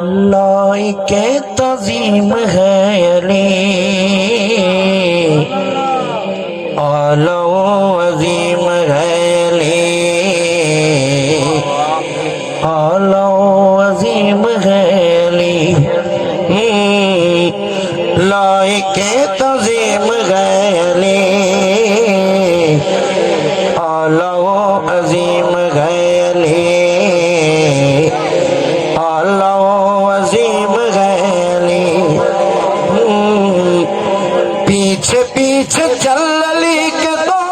لائق تعظیم ہے علی اعلی و عظیم ہے علی اعلی و عظیم ہے علی لائق تعظیم ہے علی اعلی و عظیم ہے علی اعلی و عظیم ہے علی پیچھے پیچھے چل علی کے دو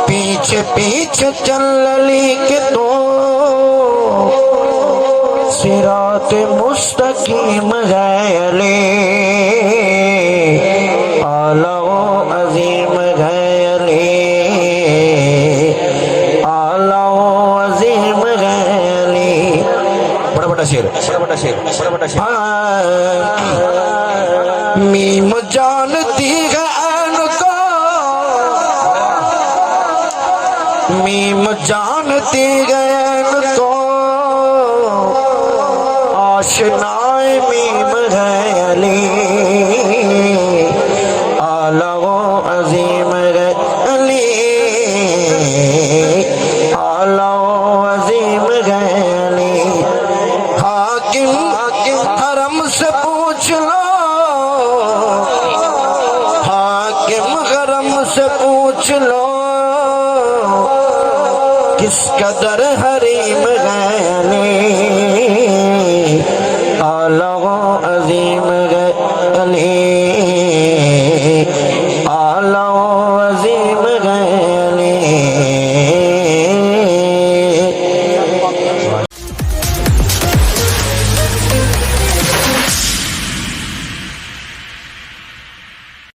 پیچھے پیچھے چل علی کے دو صراط مستقیم ہے علی اعلی و عظیم ہے علی اعلی و عظیم ہے علی بڑا بڑا شعر میم جانتی ہے عین کو میم جانتی ہے عین کو آشنائے میم ہے علی اعلی و عظیم ہے علی اعلی و عظیم ہے علی حاکم حرم سے پوچھ لو حاکم حرم سے پوچھ لو کس قدر حریم ہے علی اعلی و